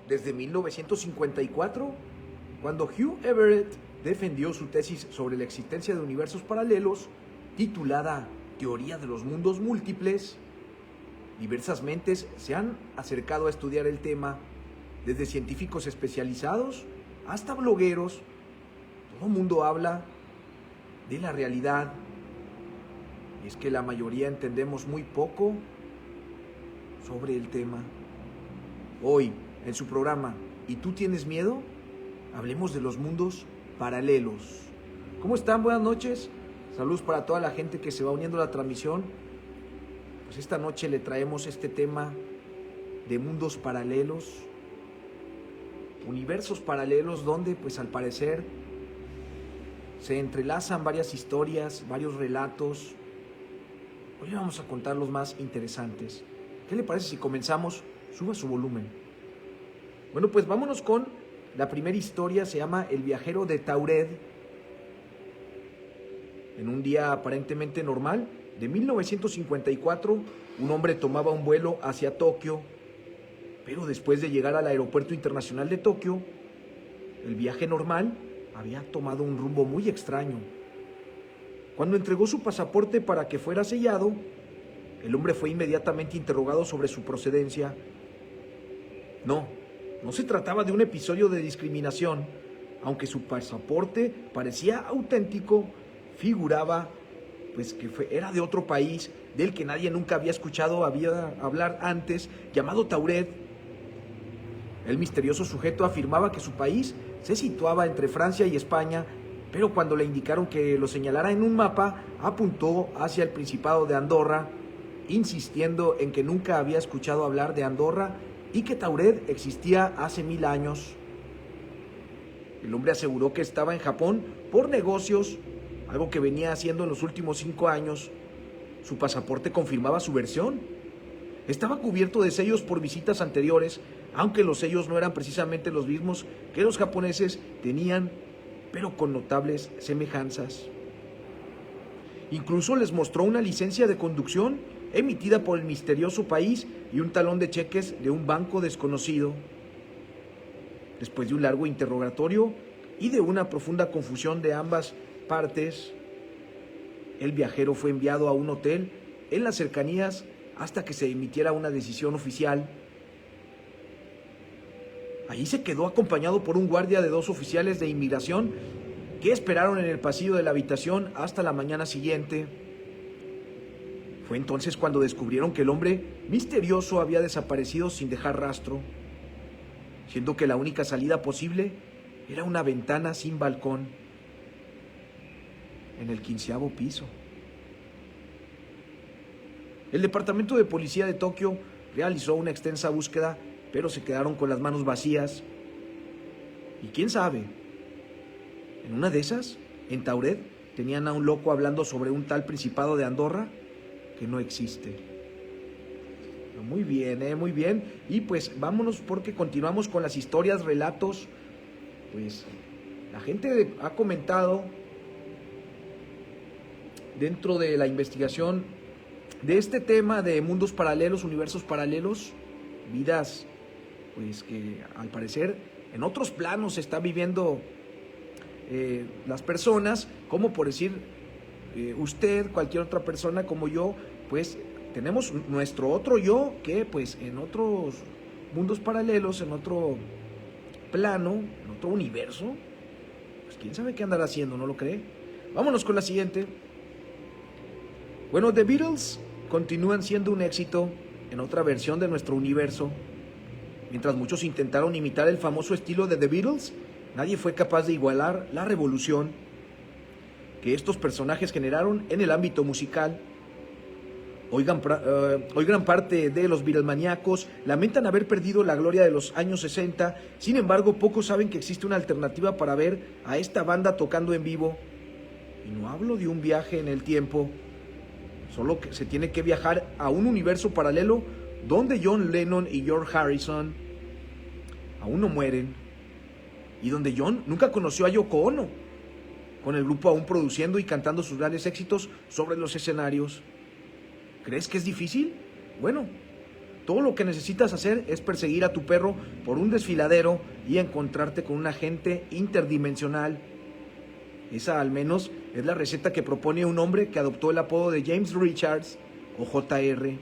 desde 1954, cuando Hugh Everett defendió su tesis sobre la existencia de universos paralelos, titulada Teoría de los Mundos Múltiples. Diversas mentes se han acercado a estudiar el tema, desde científicos especializados hasta blogueros. Todo el mundo habla de la realidad, y es que la mayoría entendemos muy poco sobre el tema. Hoy, en su programa ¿Y tú tienes miedo?, hablemos de los mundos paralelos. ¿Cómo están? Buenas noches. Saludos para toda la gente que se va uniendo a la transmisión. Pues esta noche le traemos este tema de mundos paralelos, universos paralelos, donde pues al parecer se entrelazan varias historias, varios relatos. Hoy le vamos a contar los más interesantes. ¿Qué le parece si comenzamos? Suba su volumen. Bueno, pues vámonos con la primera historia. Se llama El viajero de Taured. En un día aparentemente normal de 1954, un hombre tomaba un vuelo hacia Tokio, pero después de llegar al aeropuerto internacional de Tokio, el viaje normal había tomado un rumbo muy extraño. Cuando entregó su pasaporte para que fuera sellado, el hombre fue inmediatamente interrogado sobre su procedencia. No se trataba de un episodio de discriminación. Aunque su pasaporte parecía auténtico, figuraba pues que era de otro país del que nadie nunca había escuchado hablar antes, llamado Taured. El misterioso sujeto afirmaba que su país se situaba entre Francia y España, pero cuando le indicaron que lo señalara en un mapa, apuntó hacia el Principado de Andorra, insistiendo en que nunca había escuchado hablar de Andorra y que Taured existía hace 1000 años. El hombre aseguró que estaba en Japón por negocios, algo que venía haciendo en los últimos 5 años. Su pasaporte confirmaba su versión. Estaba cubierto de sellos por visitas anteriores, aunque los sellos no eran precisamente los mismos que los japoneses tenían, pero con notables semejanzas. Incluso les mostró una licencia de conducción emitida por el misterioso país y un talón de cheques de un banco desconocido. Después de un largo interrogatorio y de una profunda confusión de ambas partes, el viajero fue enviado a un hotel en las cercanías hasta que se emitiera una decisión oficial. Allí se quedó acompañado por un guardia de 2 oficiales de inmigración que esperaron en el pasillo de la habitación hasta la mañana siguiente. Fue entonces cuando descubrieron que el hombre misterioso había desaparecido sin dejar rastro, siendo que la única salida posible era una ventana sin balcón en el 15º piso. El departamento de policía de Tokio realizó una extensa búsqueda, pero se quedaron con las manos vacías. Y quién sabe, en una de esas, en Taured, tenían a un loco hablando sobre un tal Principado de Andorra que no existe. Muy bien, muy bien. Y pues vámonos, porque continuamos con las historias, relatos. Pues la gente ha comentado dentro de la investigación de este tema de mundos paralelos, universos paralelos, vidas pues que al parecer en otros planos se está viviendo las personas, como por decir usted, cualquier otra persona como yo, pues tenemos nuestro otro yo que pues en otros mundos paralelos, en otro plano, en otro universo, pues quién sabe qué andará haciendo, ¿no lo cree? Vámonos con la siguiente. Bueno, The Beatles continúan siendo un éxito en otra versión de nuestro universo. Mientras muchos intentaron imitar el famoso estilo de The Beatles, nadie fue capaz de igualar la revolución que estos personajes generaron en el ámbito musical. Hoy gran parte de los Beatlemaníacos lamentan haber perdido la gloria de los años 60, sin embargo pocos saben que existe una alternativa para ver a esta banda tocando en vivo. Y no hablo de un viaje en el tiempo, solo que se tiene que viajar a un universo paralelo donde John Lennon y George Harrison aún no mueren, y donde John nunca conoció a Yoko Ono, con el grupo aún produciendo y cantando sus grandes éxitos sobre los escenarios. ¿Crees que es difícil? Bueno, Todo lo que necesitas hacer es perseguir a tu perro por un desfiladero y encontrarte con un agente interdimensional. Esa al menos es la receta que propone un hombre que adoptó el apodo de James Richards o JR.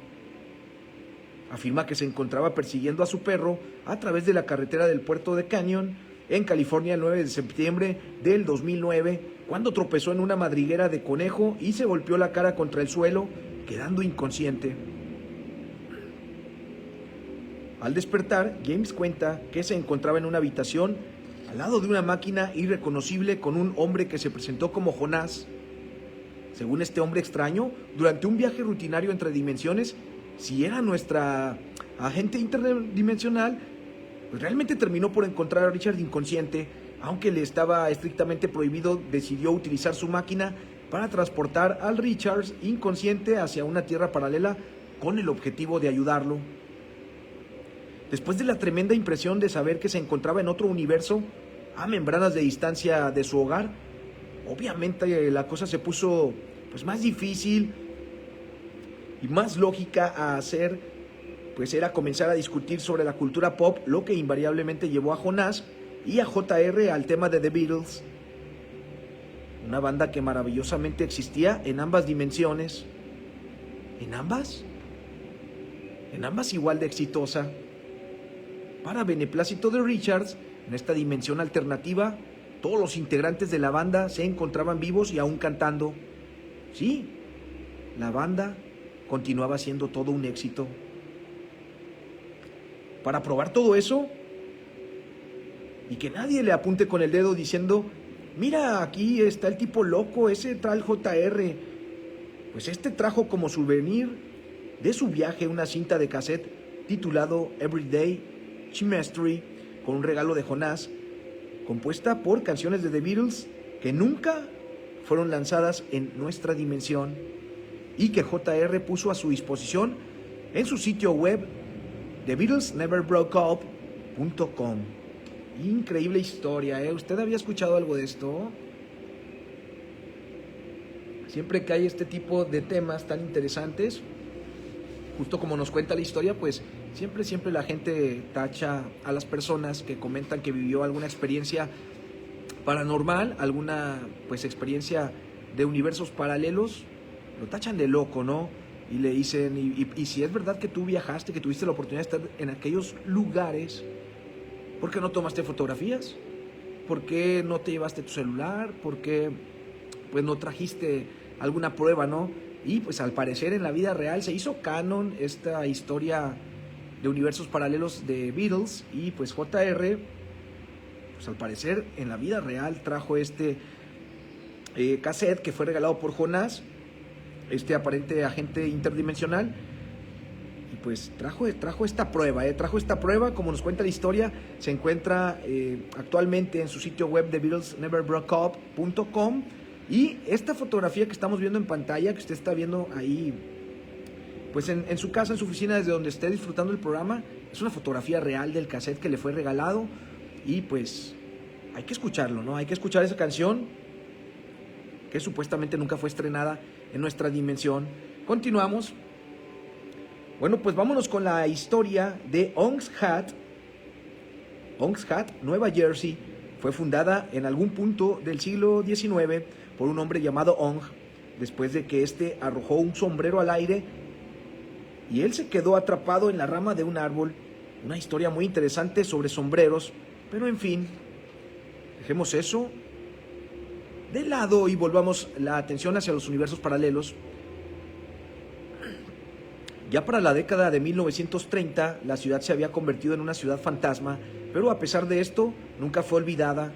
Afirma que se encontraba persiguiendo a su perro a través de la carretera del puerto de Canyon en California el 9 de septiembre del 2009, cuando tropezó en una madriguera de conejo y se golpeó la cara contra el suelo, quedando inconsciente. Al despertar, James cuenta que se encontraba en una habitación al lado de una máquina irreconocible con un hombre que se presentó como Jonás. Según este hombre extraño, durante un viaje rutinario entre dimensiones, si era nuestra agente interdimensional, pues realmente terminó por encontrar a Richard inconsciente. Aunque le estaba estrictamente prohibido, decidió utilizar su máquina para transportar al Richard inconsciente hacia una tierra paralela con el objetivo de ayudarlo. Después de la tremenda impresión de saber que se encontraba en otro universo, a membranas de distancia de su hogar, obviamente la cosa se puso pues más difícil y más lógica a hacer, pues era comenzar a discutir sobre la cultura pop, lo que invariablemente llevó a Jonás y a JR al tema de The Beatles, una banda que maravillosamente existía en ambas dimensiones. ¿En ambas? En ambas igual de exitosa. Para beneplácito de Richards, en esta dimensión alternativa, todos los integrantes de la banda se encontraban vivos y aún cantando. Sí, la banda continuaba siendo todo un éxito. Para probar todo eso, y que nadie le apunte con el dedo diciendo, mira, aquí está el tipo loco, ese tal JR. Pues este trajo como souvenir de su viaje una cinta de cassette titulado Everyday Chemistry, con un regalo de Jonás, compuesta por canciones de The Beatles que nunca fueron lanzadas en nuestra dimensión y que JR puso a su disposición en su sitio web TheBeatlesNeverBrokeUp.com. Increíble historia, ¿eh? ¿Usted había escuchado algo de esto? Siempre que hay este tipo de temas tan interesantes, justo como nos cuenta la historia, pues siempre la gente tacha a las personas que comentan que vivió alguna experiencia paranormal, alguna pues experiencia de universos paralelos, lo tachan de loco, ¿no? Y le dicen, y si es verdad que tú viajaste, que tuviste la oportunidad de estar en aquellos lugares, ¿por qué no tomaste fotografías? ¿Por qué no te llevaste tu celular? ¿Por qué pues no trajiste alguna prueba, no? Y pues al parecer en la vida real se hizo canon esta historia de universos paralelos de Beatles, y pues JR, pues al parecer en la vida real trajo este cassette que fue regalado por Jonás, este aparente agente interdimensional, y pues trajo esta prueba, como nos cuenta la historia. Se encuentra actualmente en su sitio web de TheBeatlesNeverBrokeUp.com. Y esta fotografía que estamos viendo en pantalla, que usted está viendo ahí, pues en su casa, en su oficina, desde donde esté disfrutando el programa, es una fotografía real del cassette que le fue regalado. Y pues hay que escucharlo, ¿no? Hay que escuchar esa canción que supuestamente nunca fue estrenada en nuestra dimensión. Continuamos. Bueno, pues vámonos con la historia de Ong's Hat. Ong's Hat, Nueva Jersey, fue fundada en algún punto del siglo XIX por un hombre llamado Ong, después de que éste arrojó un sombrero al aire y él se quedó atrapado en la rama de un árbol. Una historia muy interesante sobre sombreros, pero en fin, dejemos eso de lado y volvamos la atención hacia los universos paralelos. Ya para la década de 1930, la ciudad se había convertido en una ciudad fantasma, pero a pesar de esto, nunca fue olvidada.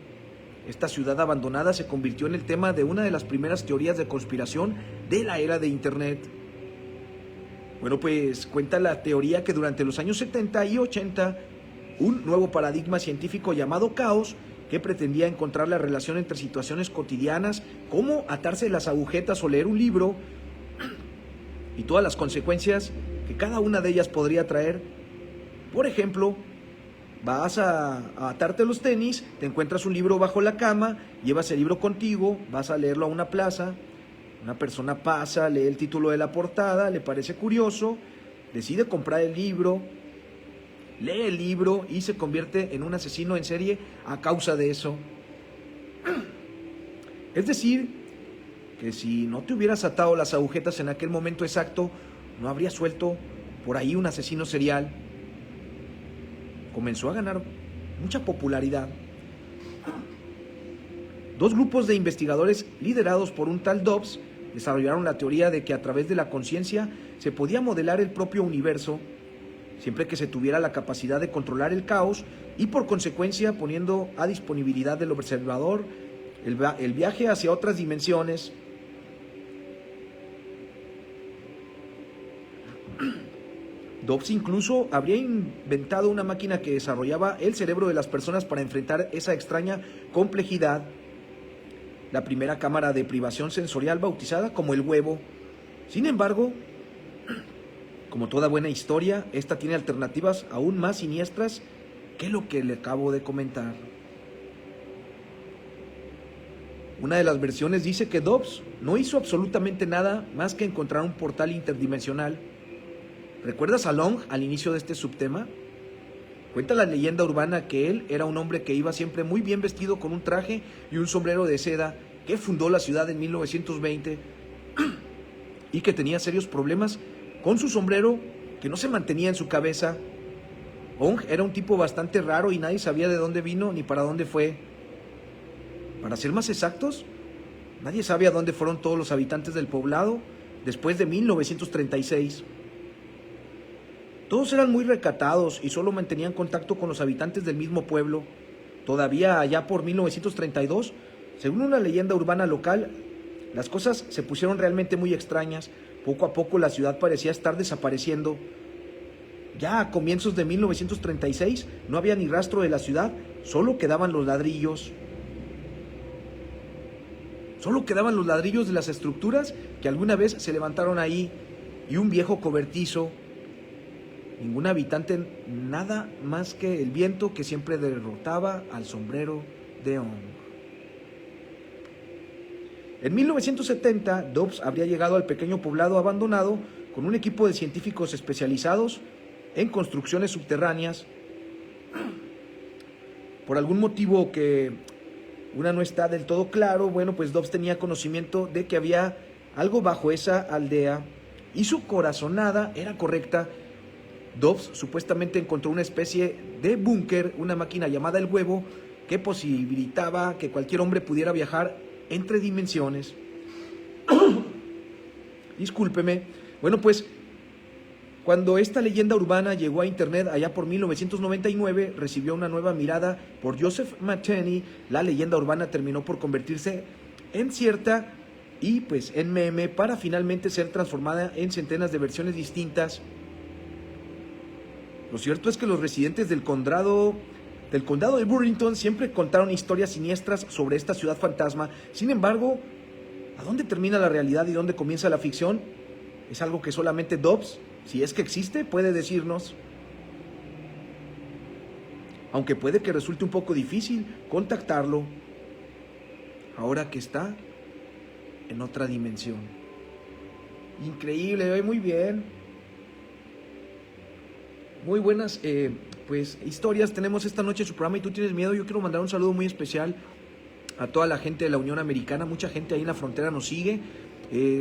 Esta ciudad abandonada se convirtió en el tema de una de las primeras teorías de conspiración de la era de Internet. Bueno, pues cuenta la teoría que durante los años 70 y 80, un nuevo paradigma científico llamado caos, que pretendía encontrar la relación entre situaciones cotidianas, como atarse las agujetas o leer un libro, y todas las consecuencias que cada una de ellas podría traer. Por ejemplo, vas a atarte los tenis, te encuentras un libro bajo la cama, llevas el libro contigo, vas a leerlo a una plaza, una persona pasa, lee el título de la portada, le parece curioso, decide comprar el libro, lee el libro y se convierte en un asesino en serie a causa de eso. Es decir, que si no te hubieras atado las agujetas en aquel momento exacto, no habrías suelto por ahí un asesino serial. Comenzó a ganar mucha popularidad. Dos grupos de investigadores liderados por un tal Dobbs desarrollaron la teoría de que a través de la conciencia se podía modelar el propio universo, siempre que se tuviera la capacidad de controlar el caos y por consecuencia poniendo a disponibilidad del observador el viaje hacia otras dimensiones. Dobbs incluso habría inventado una máquina que desarrollaba el cerebro de las personas para enfrentar esa extraña complejidad. La primera cámara de privación sensorial bautizada como el huevo. Sin embargo, como toda buena historia, esta tiene alternativas aún más siniestras que lo que le acabo de comentar. Una de las versiones dice que Dobbs no hizo absolutamente nada más que encontrar un portal interdimensional. ¿Recuerdas a Long al inicio de este subtema? Cuenta la leyenda urbana que él era un hombre que iba siempre muy bien vestido con un traje y un sombrero de seda, que fundó la ciudad en 1920 y que tenía serios problemas con su sombrero que no se mantenía en su cabeza. Ong era un tipo bastante raro y nadie sabía de dónde vino ni para dónde fue. Para ser más exactos, nadie sabe a dónde fueron todos los habitantes del poblado después de 1936. Todos eran muy recatados y solo mantenían contacto con los habitantes del mismo pueblo. Todavía allá por 1932, según una leyenda urbana local, las cosas se pusieron realmente muy extrañas. Poco a poco la ciudad parecía estar desapareciendo. Ya a comienzos de 1936 no había ni rastro de la ciudad, solo quedaban los ladrillos. Solo quedaban los ladrillos de las estructuras que alguna vez se levantaron ahí y un viejo cobertizo. Ningún habitante, nada más que el viento que siempre derrotaba al sombrero de Ong. En 1970, Dobbs habría llegado al pequeño poblado abandonado con un equipo de científicos especializados en construcciones subterráneas. Por algún motivo que una no está del todo claro, bueno, pues Dobbs tenía conocimiento de que había algo bajo esa aldea y su corazonada era correcta. Dobbs supuestamente encontró una especie de búnker, una máquina llamada el huevo, que posibilitaba que cualquier hombre pudiera viajar entre dimensiones. Discúlpeme. Bueno, pues cuando esta leyenda urbana llegó a internet allá por 1999, recibió una nueva mirada por Joseph Matheny. La leyenda urbana terminó por convertirse en cierta y pues en meme para finalmente ser transformada en centenas de versiones distintas. Lo cierto es que los residentes del condado de Burlington siempre contaron historias siniestras sobre esta ciudad fantasma. Sin embargo, ¿a dónde termina la realidad y dónde comienza la ficción? Es algo que solamente Dobbs, si es que existe, puede decirnos. Aunque puede que resulte un poco difícil contactarlo, ahora que está en otra dimensión. Increíble, muy bien. Muy buenas pues historias tenemos esta noche en su programa Y Tú Tienes Miedo. Yo quiero mandar un saludo muy especial a toda la gente de la Unión Americana. Mucha gente ahí en la frontera nos sigue.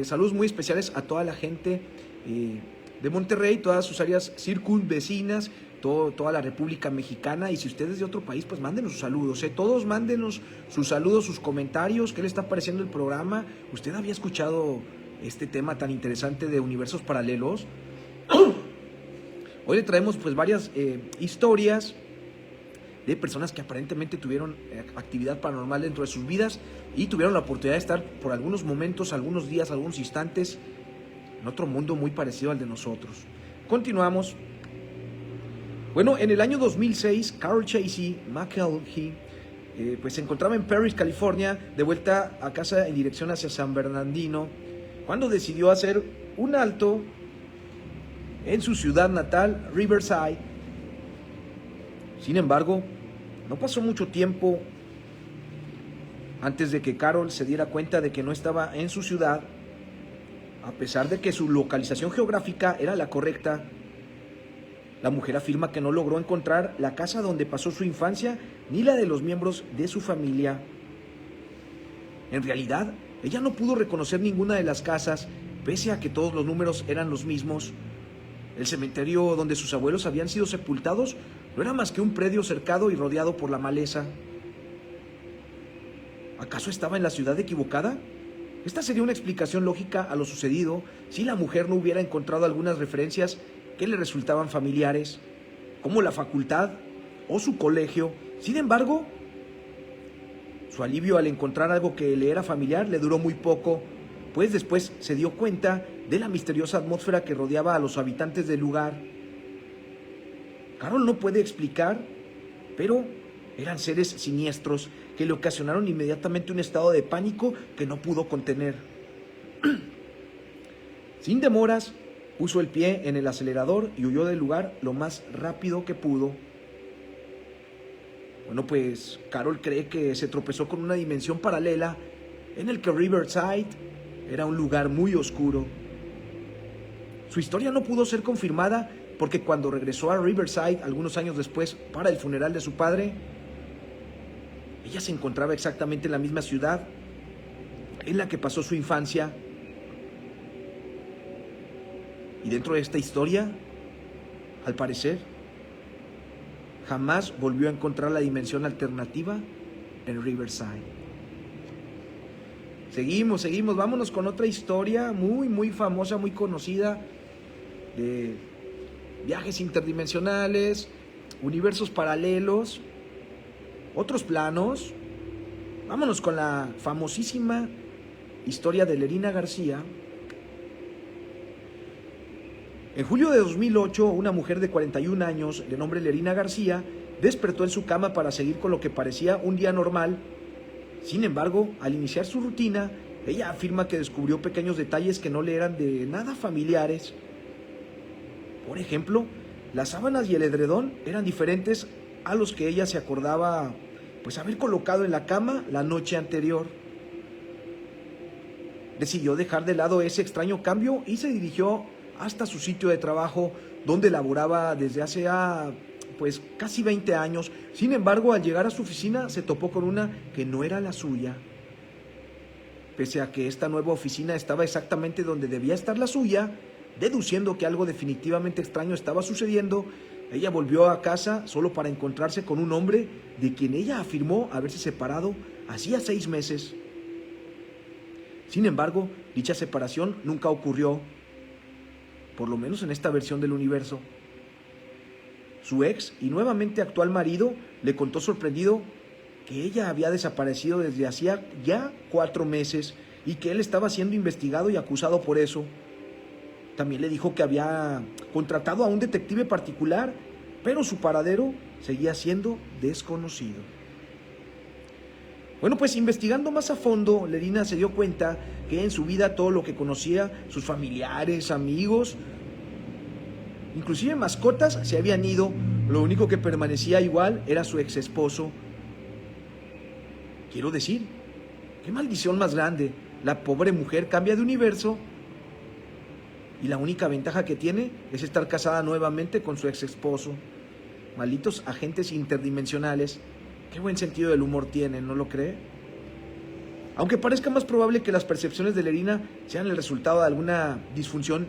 Saludos muy especiales a toda la gente de Monterrey, todas sus áreas circunvecinas, toda la República Mexicana. Y si ustedes de otro país, pues mándenos sus saludos. Todos mándenos sus saludos, sus comentarios. ¿Qué le está pareciendo el programa? ¿Usted había escuchado este tema tan interesante de universos paralelos? Hoy le traemos pues varias historias de personas que aparentemente tuvieron actividad paranormal dentro de sus vidas y tuvieron la oportunidad de estar por algunos momentos, algunos días, algunos instantes en otro mundo muy parecido al de nosotros. Continuamos. Bueno, en el año 2006, Carol Chasey McElhey pues se encontraba en Perris, California, de vuelta a casa en dirección hacia San Bernardino, cuando decidió hacer un alto en su ciudad natal, Riverside. Sin embargo, no pasó mucho tiempo antes de que Carol se diera cuenta de que no estaba en su ciudad, a pesar de que su localización geográfica era la correcta. La mujer afirma que no logró encontrar la casa donde pasó su infancia ni la de los miembros de su familia. En realidad, ella no pudo reconocer ninguna de las casas, pese a que todos los números eran los mismos. El cementerio donde sus abuelos habían sido sepultados no era más que un predio cercado y rodeado por la maleza. ¿Acaso estaba en la ciudad equivocada? Esta sería una explicación lógica a lo sucedido si la mujer no hubiera encontrado algunas referencias que le resultaban familiares, como la facultad o su colegio. Sin embargo, su alivio al encontrar algo que le era familiar le duró muy poco, pues después se dio cuenta de la misteriosa atmósfera que rodeaba a los habitantes del lugar. Carol no puede explicar, pero eran seres siniestros que le ocasionaron inmediatamente un estado de pánico que no pudo contener. Sin demoras, puso el pie en el acelerador y huyó del lugar lo más rápido que pudo. Bueno, pues Carol cree que se tropezó con una dimensión paralela en el que Riverside era un lugar muy oscuro. Su historia no pudo ser confirmada porque cuando regresó a Riverside algunos años después para el funeral de su padre, ella se encontraba exactamente en la misma ciudad en la que pasó su infancia. Y dentro de esta historia, al parecer, jamás volvió a encontrar la dimensión alternativa en Riverside. Seguimos, vámonos con otra historia muy famosa, muy conocida, de viajes interdimensionales, universos paralelos, otros planos. Vámonos con la famosísima historia de Lerina García. En julio de 2008, una mujer de 41 años, de nombre Lerina García, despertó en su cama para seguir con lo que parecía un día normal. Sin embargo, al iniciar su rutina, ella afirma que descubrió pequeños detalles que no le eran de nada familiares. Por ejemplo, las sábanas y el edredón eran diferentes a los que ella se acordaba pues haber colocado en la cama la noche anterior. Decidió dejar de lado ese extraño cambio y se dirigió hasta su sitio de trabajo, donde laboraba desde hace pues casi 20 años. Sin embargo, al llegar a su oficina se topó con una que no era la suya. Pese a que esta nueva oficina estaba exactamente donde debía estar la suya, deduciendo que algo definitivamente extraño estaba sucediendo, ella volvió a casa solo para encontrarse con un hombre de quien ella afirmó haberse separado hacía 6 meses. Sin embargo, dicha separación nunca ocurrió, por lo menos en esta versión del universo. Su ex y nuevamente actual marido le contó sorprendido que ella había desaparecido desde hacía ya 4 meses y que él estaba siendo investigado y acusado por eso. También le dijo que había contratado a un detective particular, pero su paradero seguía siendo desconocido. Bueno, pues investigando más a fondo, Lerina se dio cuenta que en su vida todo lo que conocía, sus familiares, amigos, inclusive mascotas, se habían ido. Lo único que permanecía igual era su ex esposo. Quiero decir, qué maldición más grande. La pobre mujer cambia de universo y la única ventaja que tiene es estar casada nuevamente con su ex esposo. Malditos agentes interdimensionales. Qué buen sentido del humor tienen, ¿no lo cree? Aunque parezca más probable que las percepciones de Lerina sean el resultado de alguna disfunción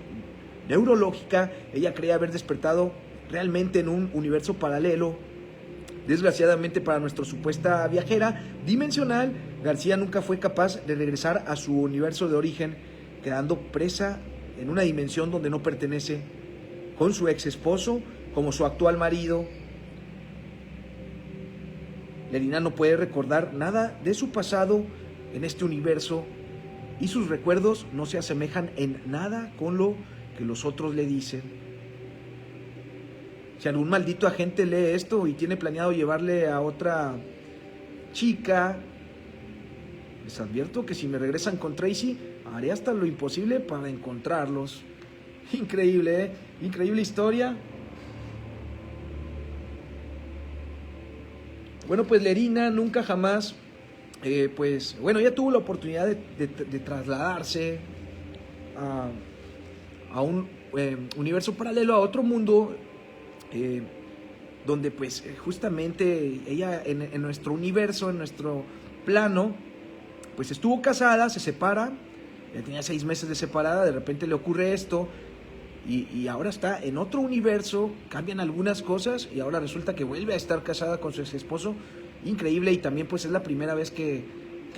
neurológica, ella cree haber despertado realmente en un universo paralelo. Desgraciadamente para nuestra supuesta viajera dimensional, García nunca fue capaz de regresar a su universo de origen, quedando presa en una dimensión donde no pertenece, con su ex esposo como su actual marido. Lerina no puede recordar nada de su pasado en este universo y sus recuerdos no se asemejan en nada con lo que los otros le dicen. Si algún maldito agente lee esto y tiene planeado llevarle a otra chica, les advierto que si me regresan con Tracy, haré hasta lo imposible para encontrarlos. Increíble, ¿eh? Increíble historia. Bueno, pues Lerina nunca jamás, ella tuvo la oportunidad de trasladarse a un universo paralelo, a otro mundo, eh, donde pues justamente ella en nuestro universo, en nuestro plano, pues estuvo casada, se separa, ya tenía 6 meses de separada, de repente le ocurre esto, y ahora está en otro universo, cambian algunas cosas, y ahora resulta que vuelve a estar casada con su ex esposo, increíble, y también pues es la primera vez que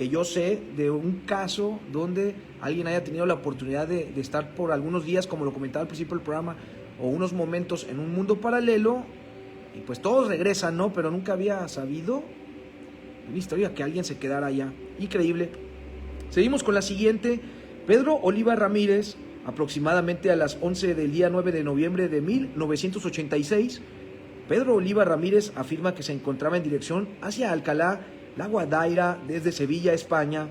yo sé de un caso donde alguien haya tenido la oportunidad de estar por algunos días, como lo comentaba al principio del programa, o unos momentos en un mundo paralelo, y pues todos regresan, ¿no? Pero nunca había sabido una historia que alguien se quedara allá. Increíble. Seguimos con la siguiente. Pedro Oliva Ramírez, aproximadamente a las 11 del día 9 de noviembre de 1986, Pedro Oliva Ramírez afirma que se encontraba en dirección hacia Alcalá, La Guadaira, desde Sevilla, España.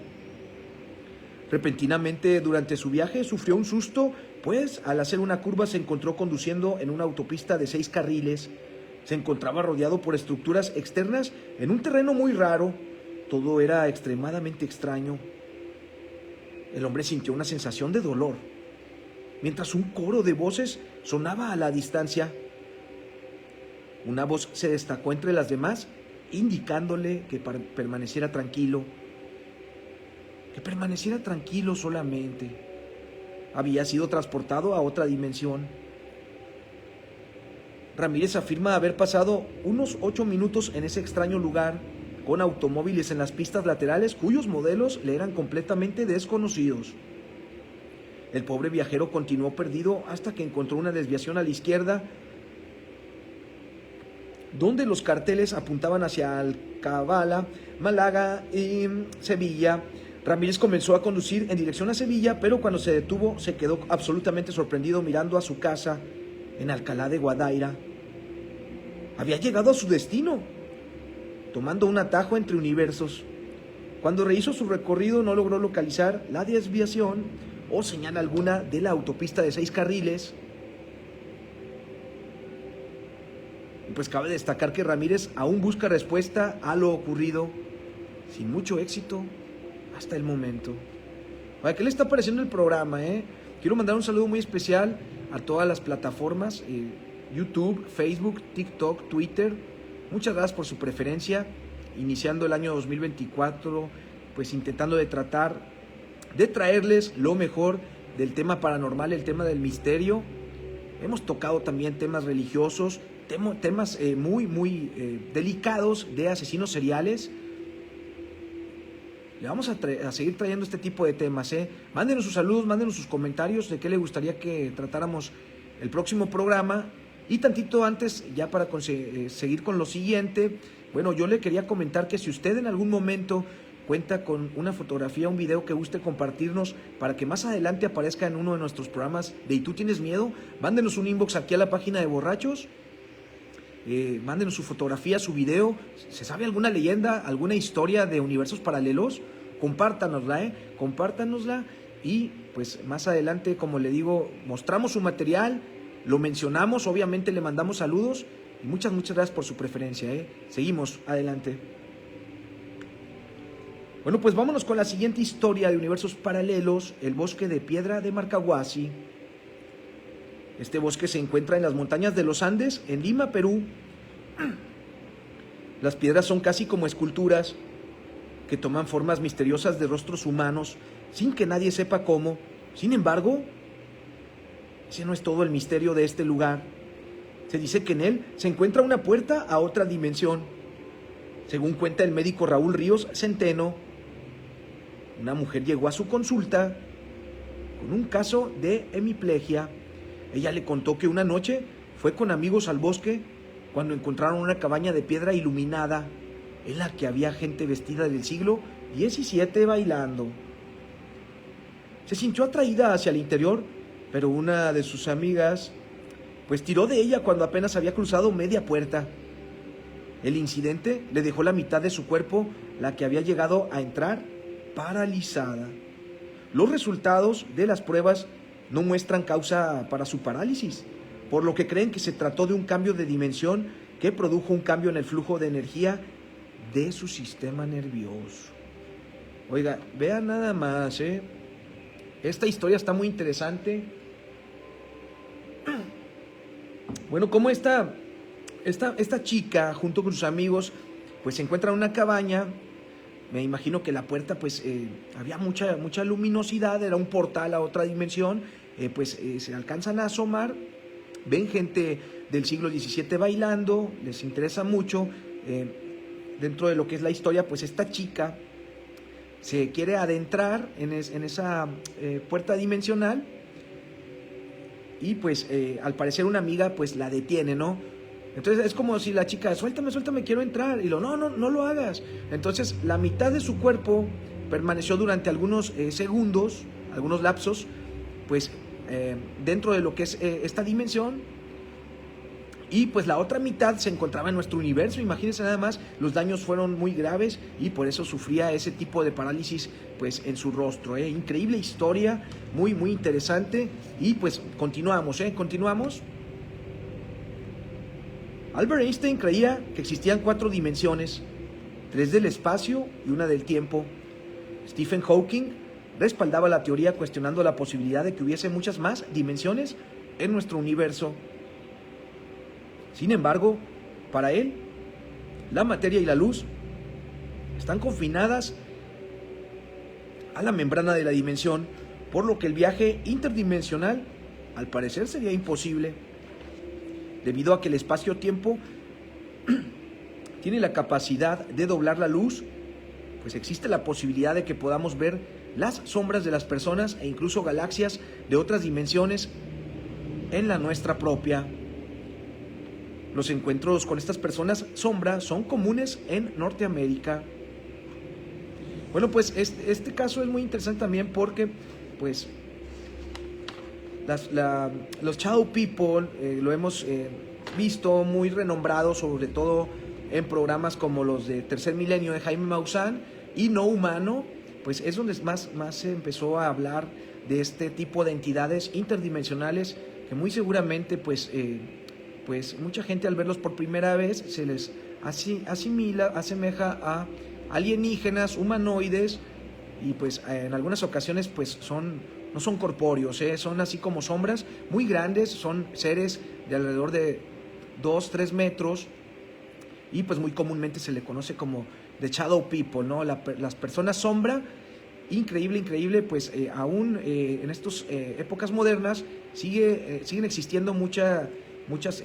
Repentinamente, durante su viaje, sufrió un susto, pues al hacer una curva se encontró conduciendo en una autopista de 6 carriles. Se encontraba rodeado por estructuras externas en un terreno muy raro. Todo era extremadamente extraño. El hombre sintió una sensación de dolor, mientras un coro de voces sonaba a la distancia. Una voz se destacó entre las demás, indicándole que permaneciera tranquilo. Que permaneciera tranquilo solamente. Había sido transportado a otra dimensión. Ramírez afirma haber pasado unos 8 minutos en ese extraño lugar, con automóviles en las pistas laterales cuyos modelos le eran completamente desconocidos. El pobre viajero continuó perdido hasta que encontró una desviación a la izquierda, donde los carteles apuntaban hacia Alcabala, Málaga y Sevilla. Ramírez comenzó a conducir en dirección a Sevilla, pero cuando se detuvo se quedó absolutamente sorprendido mirando a su casa en Alcalá de Guadaira. Había llegado a su destino, tomando un atajo entre universos. Cuando rehizo su recorrido no logró localizar la desviación o señal alguna de la autopista de 6 carriles. Pues cabe destacar que Ramírez aún busca respuesta a lo ocurrido, sin mucho éxito hasta el momento. ¿Para qué le está pareciendo el programa? Quiero mandar un saludo muy especial a todas las plataformas, YouTube, Facebook, TikTok, Twitter. Muchas gracias por su preferencia, iniciando el año 2024, pues intentando de traerles lo mejor del tema paranormal, el tema del misterio. Hemos tocado también temas religiosos, temas muy delicados de asesinos seriales. Le vamos a seguir trayendo este tipo de temas. Mándenos sus saludos, mándenos sus comentarios de qué le gustaría que tratáramos el próximo programa. Y tantito antes, ya para seguir con lo siguiente, bueno, yo le quería comentar que si usted en algún momento cuenta con una fotografía, un video que guste compartirnos para que más adelante aparezca en uno de nuestros programas de ¿Y tú tienes miedo? Mándenos un inbox aquí a la página de Borrachos. Mándenos su fotografía, su video. ¿Se sabe alguna leyenda, alguna historia de universos paralelos? Compártanosla, compártanosla. Y pues más adelante, como le digo, mostramos su material, lo mencionamos, obviamente le mandamos saludos. Y muchas gracias por su preferencia. Seguimos adelante. Bueno, pues vámonos con la siguiente historia de universos paralelos, el bosque de piedra de Marcahuasi. Este bosque se encuentra en las montañas de los Andes, en Lima, Perú. Las piedras son casi como esculturas que toman formas misteriosas de rostros humanos, sin que nadie sepa cómo. Sin embargo, ese no es todo el misterio de este lugar. Se dice que en él se encuentra una puerta a otra dimensión. Según cuenta el médico Raúl Ríos Centeno, una mujer llegó a su consulta con un caso de hemiplegia. Ella le contó que una noche fue con amigos al bosque cuando encontraron una cabaña de piedra iluminada en la que había gente vestida del siglo XVII bailando. Se sintió atraída hacia el interior, pero una de sus amigas pues tiró de ella cuando apenas había cruzado media puerta. El incidente le dejó la mitad de su cuerpo, la que había llegado a entrar, paralizada. Los resultados de las pruebas no muestran causa para su parálisis, por lo que creen que se trató de un cambio de dimensión que produjo un cambio en el flujo de energía de su sistema nervioso. Oiga, vean nada más, esta historia está muy interesante. Bueno, como esta Esta chica, junto con sus amigos, pues se encuentran en una cabaña. Me imagino que la puerta, pues, había mucha luminosidad, era un portal a otra dimensión. Se alcanzan a asomar, ven gente del siglo XVII bailando, les interesa mucho. Dentro de lo que es la historia, pues esta chica se quiere adentrar en esa puerta dimensional y pues al parecer una amiga pues la detiene, ¿no? Entonces es como si la chica, suéltame, quiero entrar, y no lo hagas. Entonces la mitad de su cuerpo permaneció durante algunos segundos, algunos lapsos, pues dentro de lo que es esta dimensión, y pues la otra mitad se encontraba en nuestro universo. Imagínense nada más, los daños fueron muy graves y por eso sufría ese tipo de parálisis pues en su rostro. Increíble historia, muy interesante. Y pues continuamos. Albert Einstein creía que existían 4 dimensiones, 3 del espacio y 1 del tiempo. Stephen Hawking respaldaba la teoría cuestionando la posibilidad de que hubiese muchas más dimensiones en nuestro universo. Sin embargo, para él, la materia y la luz están confinadas a la membrana de la dimensión, por lo que el viaje interdimensional, al parecer, sería imposible, debido a que el espacio-tiempo tiene la capacidad de doblar la luz. Pues existe la posibilidad de que podamos ver las sombras de las personas e incluso galaxias de otras dimensiones en la nuestra propia. Los encuentros con estas personas sombra son comunes en Norteamérica. Bueno, pues este caso es muy interesante también porque pues los Shadow People lo hemos visto muy renombrados, sobre todo en programas como los de Tercer Milenio de Jaime Maussan y No Humano. Pues es donde más se empezó a hablar de este tipo de entidades interdimensionales que muy seguramente pues mucha gente al verlos por primera vez se les asemeja a alienígenas, humanoides, y pues en algunas ocasiones pues no son corpóreos, son así como sombras muy grandes, son seres de alrededor de 2-3 metros, y pues muy comúnmente se le conoce como The Shadow People, ¿no? Las personas sombra. Increíble, pues aún en estas épocas modernas siguen existiendo muchas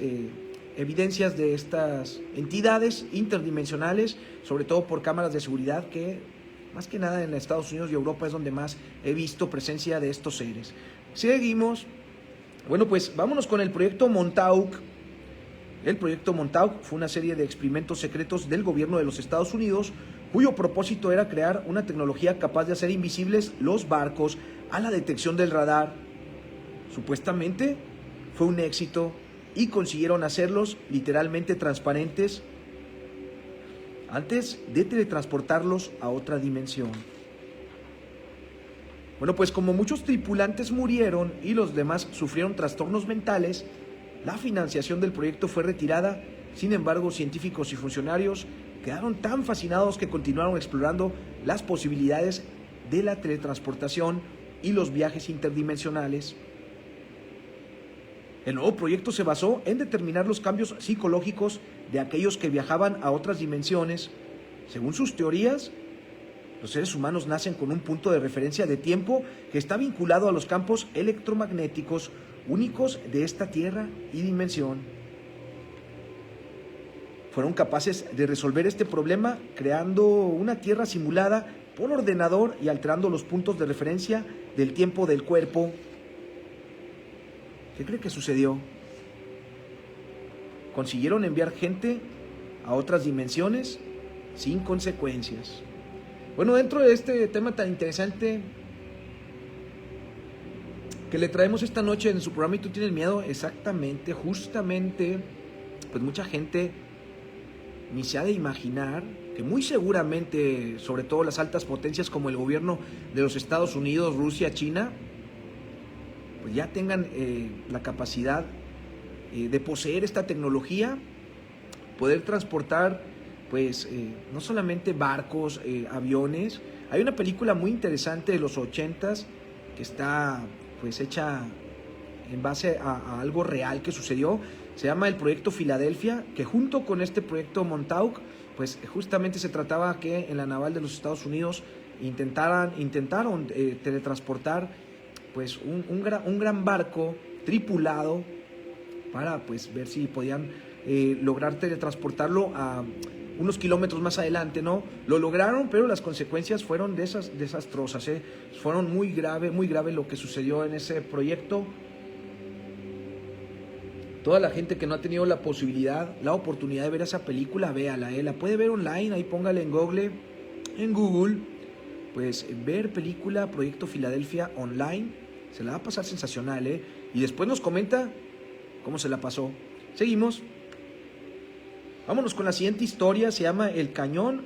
evidencias de estas entidades interdimensionales, sobre todo por cámaras de seguridad, que más que nada en Estados Unidos y Europa es donde más he visto presencia de estos seres. Seguimos. Bueno, pues vámonos con el proyecto Montauk. El proyecto Montauk fue una serie de experimentos secretos del gobierno de los Estados Unidos, cuyo propósito era crear una tecnología capaz de hacer invisibles los barcos a la detección del radar. Supuestamente fue un éxito y consiguieron hacerlos literalmente transparentes antes de teletransportarlos a otra dimensión. Bueno, pues como muchos tripulantes murieron y los demás sufrieron trastornos mentales, la financiación del proyecto fue retirada. Sin embargo, científicos y funcionarios quedaron tan fascinados que continuaron explorando las posibilidades de la teletransportación y los viajes interdimensionales. El nuevo proyecto se basó en determinar los cambios psicológicos de aquellos que viajaban a otras dimensiones. Según sus teorías, los seres humanos nacen con un punto de referencia de tiempo que está vinculado a los campos electromagnéticos únicos de esta Tierra y dimensión. Fueron capaces de resolver este problema creando una Tierra simulada por ordenador y alterando los puntos de referencia del tiempo del cuerpo. ¿Qué cree que sucedió? Consiguieron enviar gente a otras dimensiones sin consecuencias. Bueno, dentro de este tema tan interesante que le traemos esta noche en su programa ¿Y tú tienes miedo? Justamente, pues mucha gente ni se ha de imaginar que muy seguramente, sobre todo las altas potencias como el gobierno de los Estados Unidos, Rusia, China, pues ya tengan la capacidad de poseer esta tecnología, poder transportar pues no solamente barcos, aviones. Hay una película muy interesante de los 80s que está pues hecha en base a algo real que sucedió. Se llama el Proyecto Filadelfia, que junto con este Proyecto Montauk, pues justamente se trataba que en la naval de los Estados Unidos intentaron teletransportar pues un gran barco tripulado para pues ver si podían lograr teletransportarlo a unos kilómetros más adelante, ¿no? Lo lograron, pero las consecuencias fueron desastrosas, ¿eh? Fueron muy grave lo que sucedió en ese proyecto. Toda la gente que no ha tenido la oportunidad de ver esa película, véala, la puede ver online, ahí póngale en Google, pues ver película Proyecto Filadelfia online, se la va a pasar sensacional, y después nos comenta cómo se la pasó. Seguimos. Vámonos con la siguiente historia, se llama El Cañón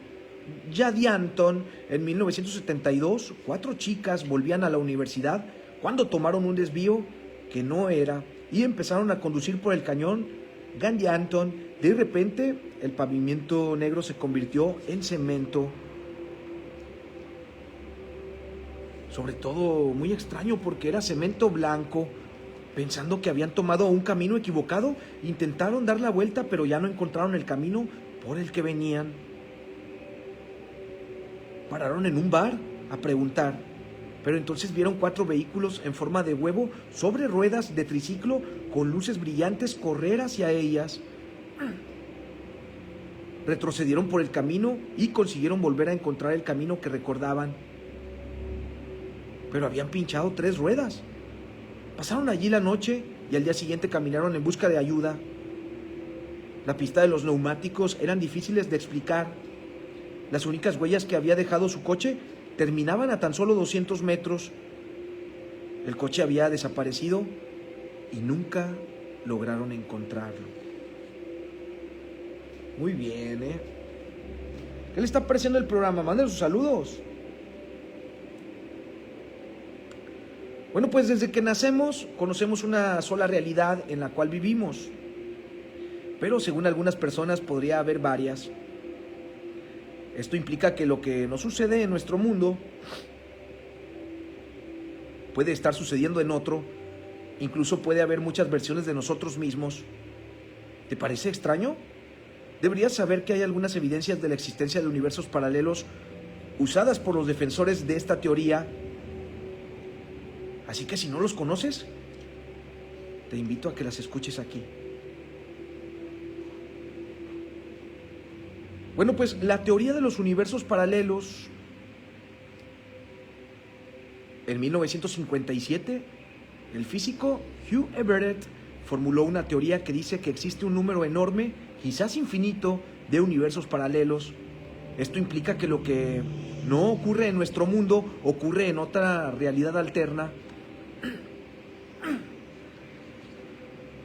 Yadianton. En 1972, 4 chicas volvían a la universidad cuando tomaron un desvío que no era y empezaron a conducir por el cañón Yadianton. De repente, el pavimento negro se convirtió en cemento. Sobre todo, muy extraño porque era cemento blanco. Pensando que habían tomado un camino equivocado, intentaron dar la vuelta, pero ya no encontraron el camino por el que venían. Pararon en un bar a preguntar, pero entonces vieron 4 vehículos en forma de huevo sobre ruedas de triciclo con luces brillantes correr hacia ellas. Retrocedieron por el camino y consiguieron volver a encontrar el camino que recordaban. Pero habían pinchado 3 ruedas. Pasaron allí la noche y al día siguiente caminaron en busca de ayuda. La pista de los neumáticos eran difíciles de explicar. Las únicas huellas que había dejado su coche terminaban a tan solo 200 metros. El coche había desaparecido y nunca lograron encontrarlo. Muy bien, ¿Qué le está pareciendo el programa? Mándenle sus saludos. Bueno, pues desde que nacemos conocemos una sola realidad en la cual vivimos, pero según algunas personas podría haber varias. Esto implica que lo que nos sucede en nuestro mundo puede estar sucediendo en otro, incluso puede haber muchas versiones de nosotros mismos. ¿Te parece extraño? Deberías saber que hay algunas evidencias de la existencia de universos paralelos usadas por los defensores de esta teoría. Así que si no los conoces, te invito a que las escuches aquí. Bueno, pues la teoría de los universos paralelos, en 1957, el físico Hugh Everett formuló una teoría que dice que existe un número enorme, quizás infinito, de universos paralelos. Esto implica que lo que no ocurre en nuestro mundo ocurre en otra realidad alterna.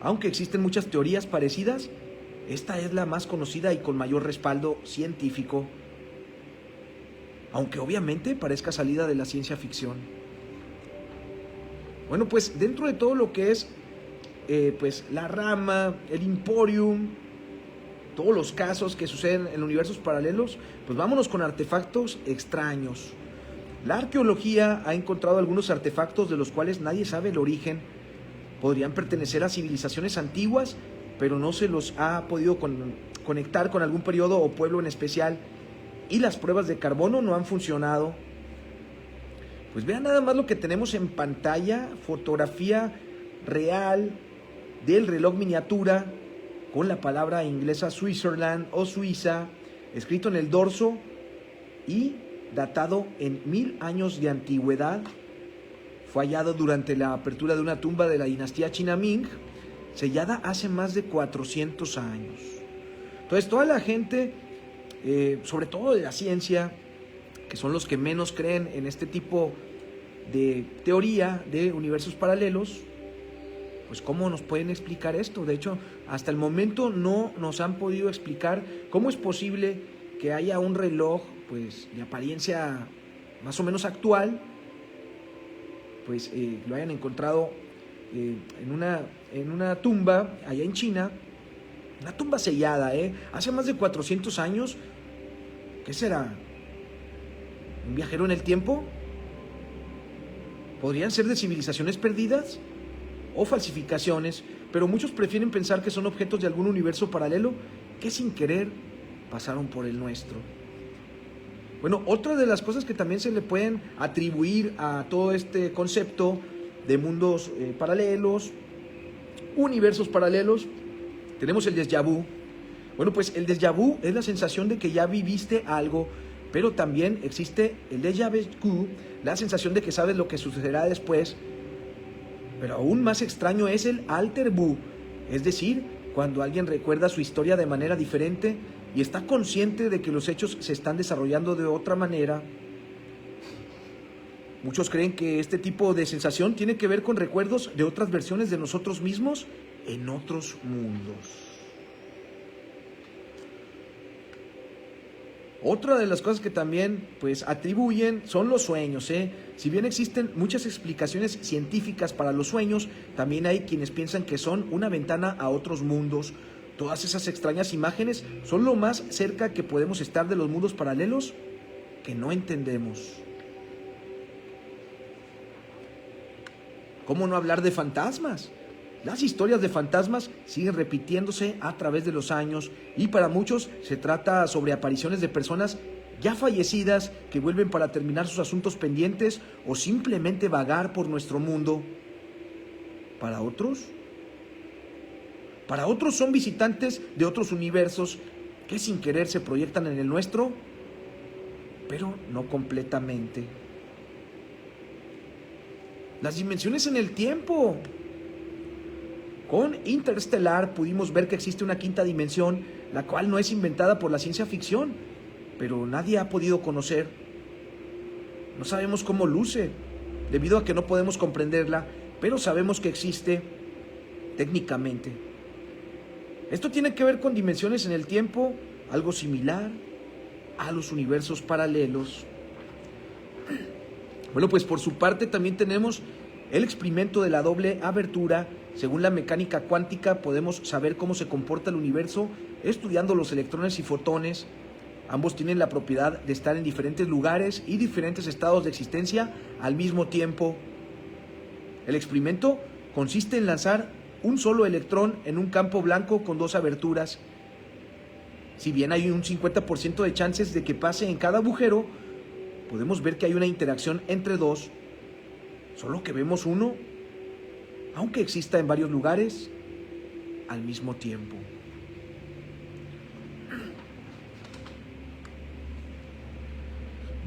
Aunque existen muchas teorías parecidas, esta es la más conocida y con mayor respaldo científico, aunque obviamente parezca salida de la ciencia ficción. Bueno, pues dentro de todo lo que es pues la rama, el Emporium, todos los casos que suceden en universos paralelos, pues vámonos con artefactos extraños. La arqueología ha encontrado algunos artefactos de los cuales nadie sabe el origen. Podrían pertenecer a civilizaciones antiguas, pero no se los ha podido conectar con algún periodo o pueblo en especial, y las pruebas de carbono no han funcionado. Pues vean nada más lo que tenemos en pantalla: fotografía real del reloj miniatura con la palabra inglesa Switzerland o Suiza escrito en el dorso y datado en 1000 años de antigüedad. Fue hallado durante la apertura de una tumba de la dinastía China Ming, sellada hace más de 400 años. Entonces toda la gente, sobre todo de la ciencia, que son los que menos creen en este tipo de teoría de universos paralelos, pues ¿cómo nos pueden explicar esto? De hecho, hasta el momento no nos han podido explicar cómo es posible que haya un reloj pues de apariencia más o menos actual, pues lo hayan encontrado en una tumba allá en China, una tumba sellada, hace más de 400 años. ¿Qué será? ¿Un viajero en el tiempo? ¿Podrían ser de civilizaciones perdidas? o falsificaciones, pero muchos prefieren pensar que son objetos de algún universo paralelo que sin querer pasaron por el nuestro. Bueno, otra de las cosas que también se le pueden atribuir a todo este concepto de mundos paralelos, universos paralelos, tenemos el déjà vu. Bueno, pues el déjà vu es la sensación de que ya viviste algo, pero también existe el déjà vu, la sensación de que sabes lo que sucederá después. Pero aún más extraño es el alter vu, es decir, cuando alguien recuerda su historia de manera diferente y está consciente de que los hechos se están desarrollando de otra manera. Muchos creen que este tipo de sensación tiene que ver con recuerdos de otras versiones de nosotros mismos en otros mundos. Otra de las cosas que también atribuyen son los sueños. Si bien existen muchas explicaciones científicas para los sueños, también hay quienes piensan que son una ventana a otros mundos. Todas esas extrañas imágenes son lo más cerca que podemos estar de los mundos paralelos que no entendemos. ¿Cómo no hablar de fantasmas? Las historias de fantasmas siguen repitiéndose a través de los años y para muchos se trata sobre apariciones de personas ya fallecidas que vuelven para terminar sus asuntos pendientes o simplemente vagar por nuestro mundo. Para otros son visitantes de otros universos que sin querer se proyectan en el nuestro, pero no completamente. Las dimensiones en el tiempo. Con Interstellar pudimos ver que existe una quinta dimensión, la cual no es inventada por la ciencia ficción, pero nadie ha podido conocer. No sabemos cómo luce, debido a que no podemos comprenderla, pero sabemos que existe técnicamente. Esto tiene que ver con dimensiones en el tiempo, algo similar a los universos paralelos. Bueno, pues por su parte también tenemos el experimento de la doble abertura. Según la mecánica cuántica podemos saber cómo se comporta el universo estudiando los electrones y fotones. Ambos tienen la propiedad de estar en diferentes lugares y diferentes estados de existencia al mismo tiempo. El experimento consiste en lanzar un solo electrón en un campo blanco con dos aberturas. Si bien hay un 50% de chances de que pase en cada agujero, podemos ver que hay una interacción entre dos, solo que vemos uno, aunque exista en varios lugares al mismo tiempo.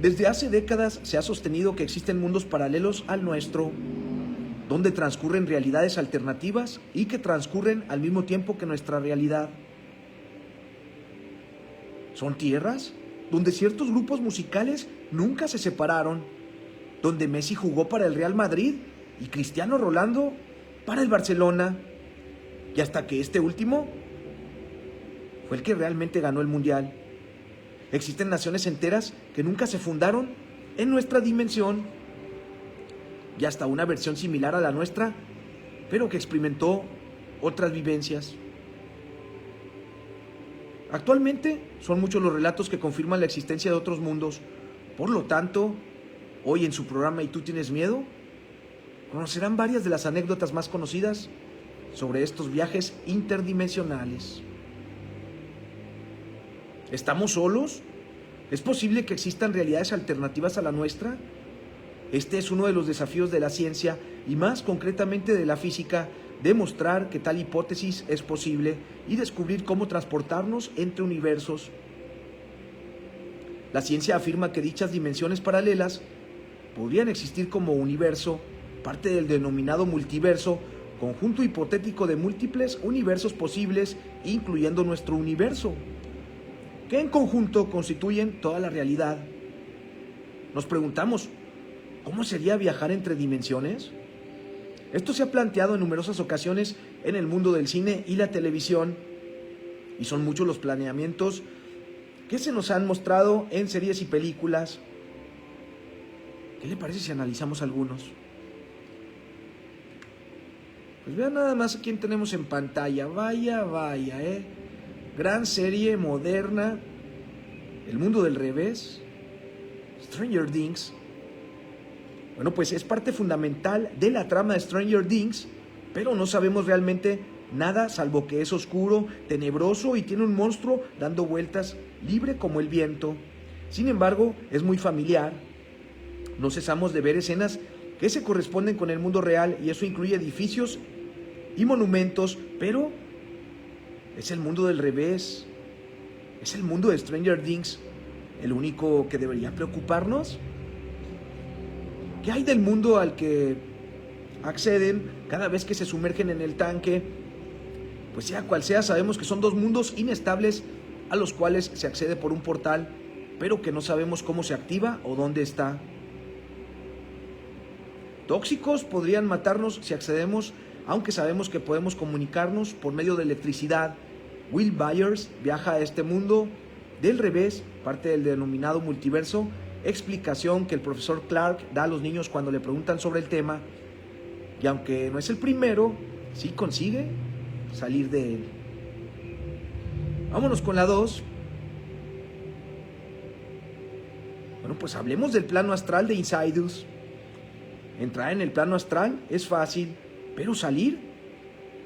Desde hace décadas se ha sostenido que existen mundos paralelos al nuestro, donde transcurren realidades alternativas y que transcurren al mismo tiempo que nuestra realidad. Son tierras donde ciertos grupos musicales nunca se separaron, donde Messi jugó para el Real Madrid y Cristiano Ronaldo para el Barcelona, y hasta que este último fue el que realmente ganó el Mundial. Existen naciones enteras que nunca se fundaron en nuestra dimensión, y hasta una versión similar a la nuestra, pero que experimentó otras vivencias. Actualmente son muchos los relatos que confirman la existencia de otros mundos. Por lo tanto, hoy en su programa ¿Y tú tienes miedo?, conocerán varias de las anécdotas más conocidas sobre estos viajes interdimensionales. ¿Estamos solos? ¿Es posible que existan realidades alternativas a la nuestra? Este es uno de los desafíos de la ciencia y más concretamente de la física, demostrar que tal hipótesis es posible y descubrir cómo transportarnos entre universos. La ciencia afirma que dichas dimensiones paralelas podrían existir como universo, parte del denominado multiverso, conjunto hipotético de múltiples universos posibles, incluyendo nuestro universo, que en conjunto constituyen toda la realidad. Nos preguntamos, ¿cómo sería viajar entre dimensiones? Esto se ha planteado en numerosas ocasiones en el mundo del cine y la televisión, y son muchos los planeamientos que se nos han mostrado en series y películas. ¿Qué le parece si analizamos algunos? Pues vean nada más a quién tenemos en pantalla. Vaya, gran serie moderna, El mundo del revés, Stranger Things. Bueno, pues es parte fundamental de la trama de Stranger Things, pero no sabemos realmente nada salvo que es oscuro, tenebroso y tiene un monstruo dando vueltas libre como el viento. Sin embargo, es muy familiar. No cesamos de ver escenas que se corresponden con el mundo real y eso incluye edificios y monumentos, pero es el mundo del revés, es el mundo de Stranger Things el único que debería preocuparnos. ¿Qué hay del mundo al que acceden cada vez que se sumergen en el tanque? Pues sea cual sea, sabemos que son dos mundos inestables a los cuales se accede por un portal, pero que no sabemos cómo se activa o dónde está. Tóxicos podrían matarnos si accedemos, aunque sabemos que podemos comunicarnos por medio de electricidad. Will Byers viaja a este mundo del revés, parte del denominado multiverso, explicación que el profesor Clark da a los niños cuando le preguntan sobre el tema, y aunque no es el primero, sí consigue salir de él. Vámonos con la 2. Bueno, pues hablemos del plano astral de Insidious. Entrar en el plano astral es fácil, pero salir.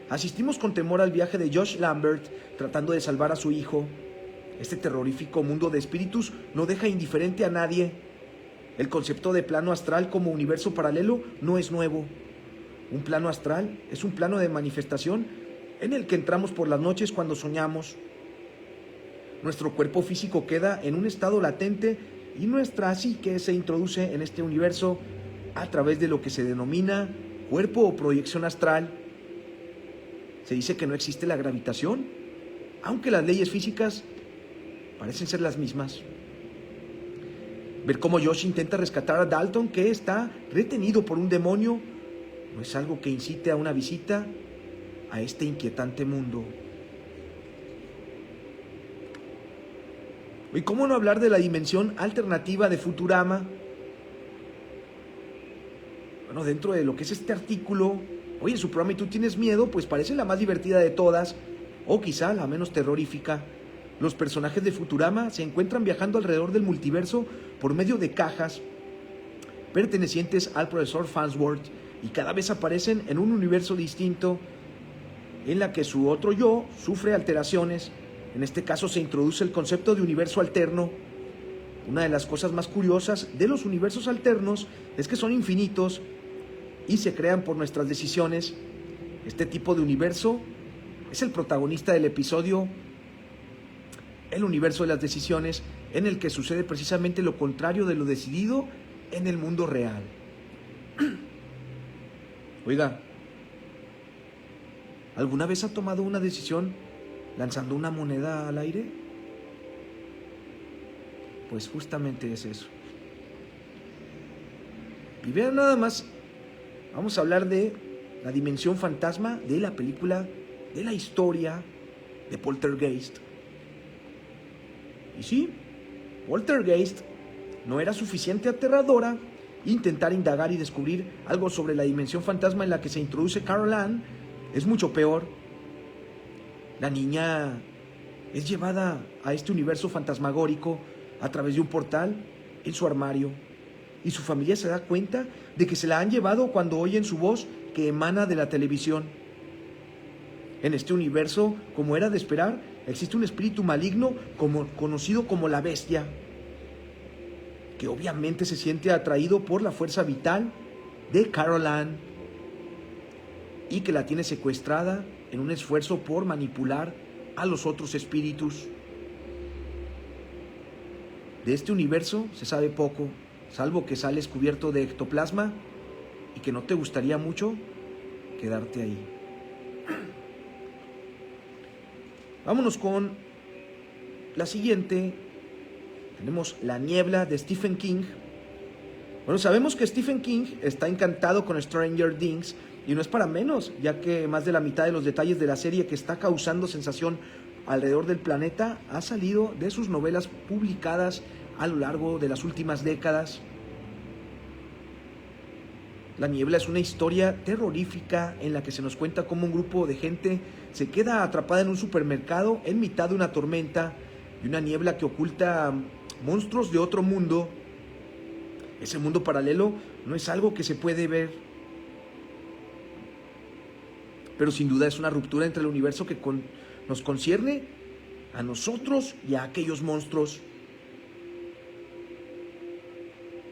Asistimos con temor al viaje de Josh Lambert tratando de salvar a su hijo. Este terrorífico mundo de espíritus no deja indiferente a nadie. El concepto de plano astral como universo paralelo no es nuevo. Un plano astral es un plano de manifestación en el que entramos por las noches cuando soñamos. Nuestro cuerpo físico queda en un estado latente y nuestra psique se introduce en este universo a través de lo que se denomina cuerpo o proyección astral. Se dice que no existe la gravitación, aunque las leyes físicas parecen ser las mismas. Ver cómo Josh intenta rescatar a Dalton, que está retenido por un demonio, no es algo que incite a una visita a este inquietante mundo. ¿Y cómo no hablar de la dimensión alternativa de Futurama? Bueno, dentro de lo que es este artículo, oye, su programa ¿Y tú tienes miedo? Pues parece la más divertida de todas, o quizá la menos terrorífica. Los personajes de Futurama se encuentran viajando alrededor del multiverso por medio de cajas pertenecientes al profesor Farnsworth y cada vez aparecen en un universo distinto en la que su otro yo sufre alteraciones. En este caso se introduce el concepto de universo alterno. Una de las cosas más curiosas de los universos alternos es que son infinitos y se crean por nuestras decisiones. Este tipo de universo es el protagonista del episodio El universo de las decisiones, en el que sucede precisamente lo contrario de lo decidido en el mundo real. Oiga, ¿alguna vez ha tomado una decisión lanzando una moneda al aire? Pues justamente es eso. Y vean nada más, vamos a hablar de la dimensión fantasma de la película, de la historia de Poltergeist. Y sí, Poltergeist no era suficiente aterradora. Intentar indagar y descubrir algo sobre la dimensión fantasma en la que se introduce Carol Ann es mucho peor. La niña es llevada a este universo fantasmagórico a través de un portal en su armario, y su familia se da cuenta de que se la han llevado cuando oyen su voz que emana de la televisión. En este universo, como era de esperar, existe un espíritu maligno conocido como la Bestia, que obviamente se siente atraído por la fuerza vital de Carol Ann y que la tiene secuestrada en un esfuerzo por manipular a los otros espíritus. De este universo se sabe poco, salvo que sales cubierto de ectoplasma y que no te gustaría mucho quedarte ahí. Vámonos con la siguiente. Tenemos La niebla de Stephen King. Bueno, sabemos que Stephen King está encantado con Stranger Things y no es para menos, ya que más de la mitad de los detalles de la serie que está causando sensación alrededor del planeta ha salido de sus novelas publicadas a lo largo de las últimas décadas. La niebla es una historia terrorífica en la que se nos cuenta cómo un grupo de gente se queda atrapada en un supermercado en mitad de una tormenta y una niebla que oculta monstruos de otro mundo. Ese mundo paralelo no es algo que se puede ver. pero sin duda es una ruptura entre el universo que nos concierne a nosotros y a aquellos monstruos.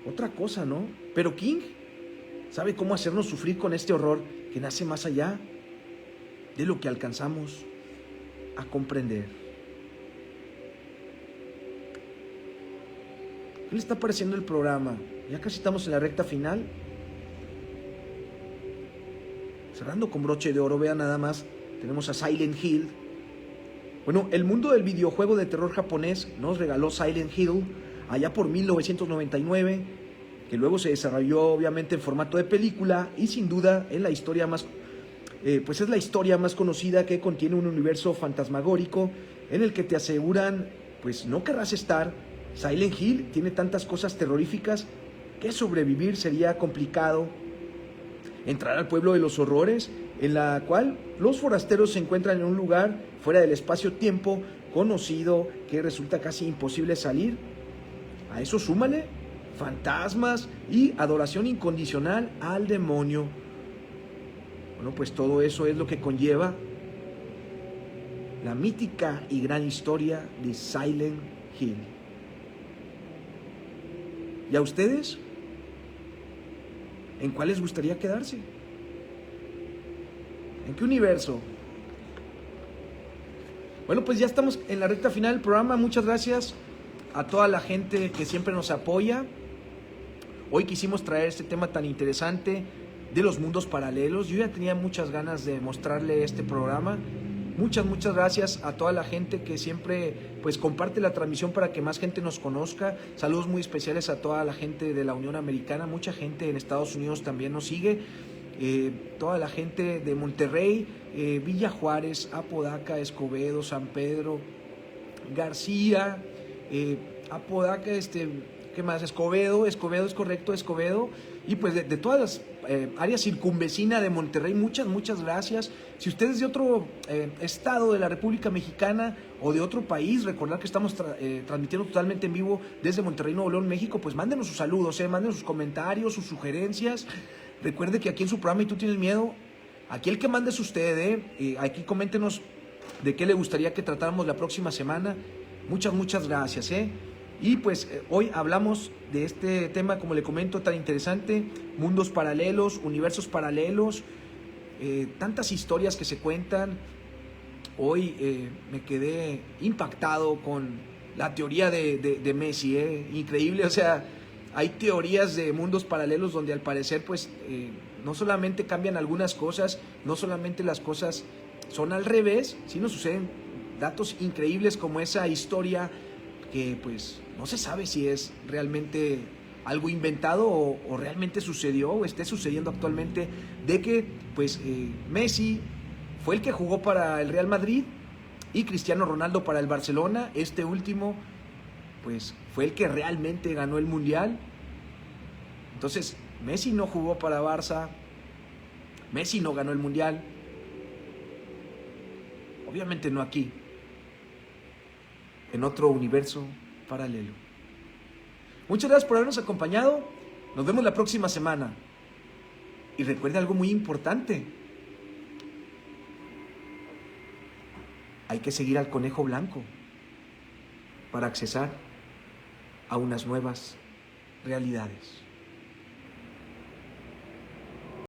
Otra cosa, ¿no? Pero King sabe cómo hacernos sufrir con este horror que nace más allá de lo que alcanzamos a comprender. ¿Qué le está pareciendo el programa? Ya casi estamos en la recta final. Cerrando con broche de oro, vean nada más, tenemos a Silent Hill. Bueno, el mundo del videojuego de terror japonés nos regaló Silent Hill allá por 1999, que luego se desarrolló obviamente en formato de película y sin duda en la historia más, pues es la historia más conocida, que contiene un universo fantasmagórico en el que te aseguran, pues no querrás estar. Silent Hill tiene tantas cosas terroríficas que sobrevivir sería complicado. Entrar al pueblo de los horrores, en la cual los forasteros se encuentran en un lugar fuera del espacio-tiempo conocido que resulta casi imposible salir. A eso súmale fantasmas y adoración incondicional al demonio. Bueno, pues todo eso es lo que conlleva la mítica y gran historia de Silent Hill. ¿Y a ustedes? ¿En cuál les gustaría quedarse? ¿En qué universo? Bueno, pues ya estamos en la recta final del programa. Muchas gracias a toda la gente que siempre nos apoya. Hoy quisimos traer este tema tan interesante de los mundos paralelos. Yo ya tenía muchas ganas de mostrarle este programa. Muchas gracias a toda la gente que siempre pues comparte la transmisión para que más gente nos conozca. Saludos muy especiales a toda la gente de la Unión Americana. Mucha gente en Estados Unidos también nos sigue. Toda la gente de Monterrey, Villa Juárez, Apodaca, Escobedo, San Pedro, García, Apodaca, ¿qué más? Escobedo es correcto, Escobedo. Y pues de todas las áreas circunvecinas de Monterrey, muchas gracias. Si usted es de otro estado de la República Mexicana o de otro país, recordar que estamos transmitiendo totalmente en vivo desde Monterrey, Nuevo León, México, pues mándenos sus saludos, mándenos sus comentarios, sus sugerencias. Recuerde que aquí en su programa Y Tú Tienes Miedo, aquí el que mande es usted, aquí coméntenos de qué le gustaría que tratáramos la próxima semana. Muchas gracias, Y pues hoy hablamos de este tema, como le comento, tan interesante, mundos paralelos, universos paralelos, tantas historias que se cuentan. Hoy me quedé impactado con la teoría de Messi, increíble. O sea, hay teorías de mundos paralelos donde al parecer pues no solamente cambian algunas cosas, no solamente las cosas son al revés, sino suceden datos increíbles como esa historia que pues no se sabe si es realmente algo inventado o realmente sucedió o esté sucediendo actualmente, de que pues Messi fue el que jugó para el Real Madrid y Cristiano Ronaldo para el Barcelona. Este último pues fue el que realmente ganó el Mundial. Entonces Messi no jugó para Barça, Messi no ganó el Mundial, obviamente no aquí, en otro universo paralelo. Muchas gracias por habernos acompañado. Nos vemos la próxima semana. Y recuerde algo muy importante. Hay que seguir al conejo blanco para accesar a unas nuevas realidades.